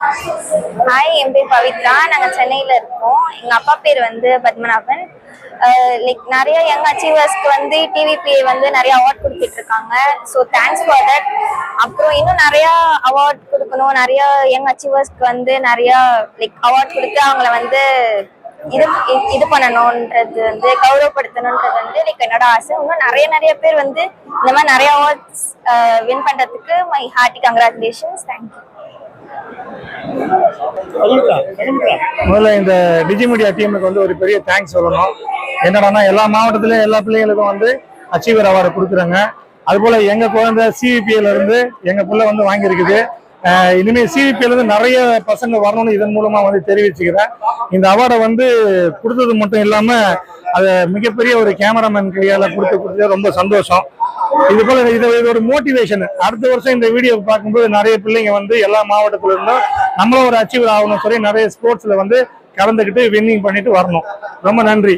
Hi, என் பேர் பவித்ரா. நாங்கள் சென்னையில் இருக்கோம். எங்கள் அப்பா பேர் வந்து பத்மநாபன். லைக் நிறைய யங் அச்சீவர்ஸ்க்கு வந்து டிவிபிஏ வந்து நிறைய அவார்ட் கொடுத்துட்டு இருக்காங்க. So thanks for that. அப்புறம் இன்னும் நிறைய அவார்ட் கொடுக்கணும், நிறைய யங் அச்சீவர்ஸ்க்கு வந்து நிறைய லைக் அவார்ட் கொடுத்து அவங்கள வந்து இது பண்ணணும்ன்றது வந்து கௌரவப்படுத்தணுன்றது வந்து லைக் என்னோட ஆசை. இன்னும் நிறைய பேர் வந்து இந்த மாதிரி நிறைய அவார்ட்ஸ் வின் பண்றதுக்கு மை ஹார்ட்டி கங்க்ராச்சுலேஷன்ஸ். தேங்க்யூ. முதல்ல இந்த டிஜிமீடியா டீமுக்கு வந்து ஒரு பெரிய தேங்க்ஸ் சொல்லணும். என்னன்னா எல்லா மாவட்டத்திலயும் எல்லா பிள்ளைங்களுக்கும் வந்து அச்சீவர் அவார்டு கொடுக்குறாங்க. அதுபோல எங்க குழந்தை சிவிபிஎல இருந்து எங்க பிள்ளை வந்து வாங்கியிருக்குது. இனிமேல் சிவிபிஎல இருந்து நிறைய பசங்க வரணும்னு இதன் மூலமா வந்து தெரிவிச்சுக்கிறேன். இந்த அவார்டை வந்து கொடுத்தது மட்டும் இல்லாம அதை மிகப்பெரிய ஒரு கேமராமேன் கையால கொடுத்து ரொம்ப சந்தோஷம். இது போல இது ஒரு மோட்டிவேஷன். அடுத்த வருஷம் இந்த வீடியோ பார்க்கும்போது நிறைய பிள்ளைங்க வந்து எல்லா மாவட்டத்துல இருந்தும் நம்மளும் ஒரு அச்சீவர் ஆகணும் சொல்லி நிறைய ஸ்போர்ட்ஸ்ல வந்து கலந்துக்கிட்டு வின்னிங் பண்ணிட்டு வரணும். ரொம்ப நன்றி.